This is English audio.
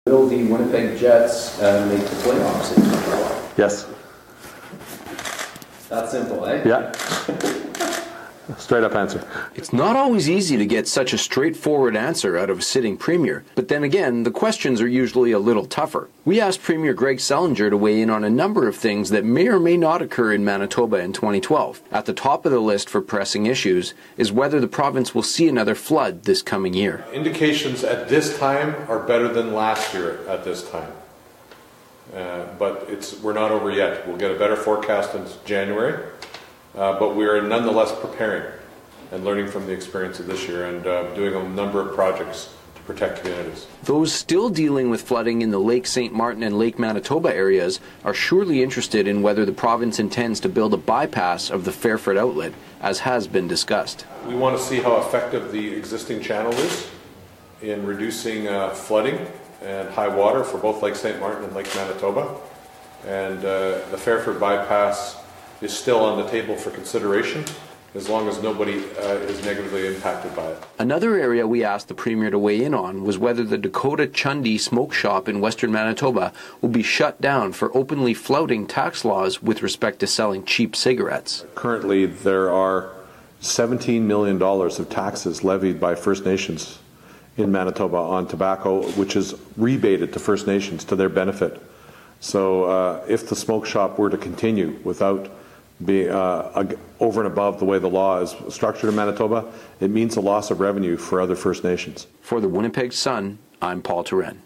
Will the Winnipeg Jets make the playoffs in 2012? Yes. That's simple, eh? Yeah. Straight up answer. It's not always easy to get such a straightforward answer out of a sitting premier, but then again, the questions are usually a little tougher. We asked Premier Greg Selinger to weigh in on a number of things that may or may not occur in Manitoba in 2012. At the top of the list for pressing issues is whether the province will see another flood this coming year. Indications at this time are better than last year at this time. But we're not over yet. We'll get a better forecast in January. But we are nonetheless preparing and learning from the experience of this year and doing a number of projects to protect communities. Those still dealing with flooding in the Lake St. Martin and Lake Manitoba areas are surely interested in whether the province intends to build a bypass of the Fairford outlet, as has been discussed. We want to see how effective the existing channel is in reducing flooding and high water for both Lake St. Martin and Lake Manitoba. And the Fairford bypass is still on the table for consideration as long as nobody is negatively impacted by it. Another area we asked the Premier to weigh in on was whether the Dakota Chundy smoke shop in western Manitoba will be shut down for openly flouting tax laws with respect to selling cheap cigarettes. Currently, there are $17 million of taxes levied by First Nations in Manitoba on tobacco, which is rebated to First Nations to their benefit. So if the smoke shop were to continue without being over and above the way the law is structured in Manitoba, it means a loss of revenue for other First Nations. For the Winnipeg Sun, I'm Paul Turen.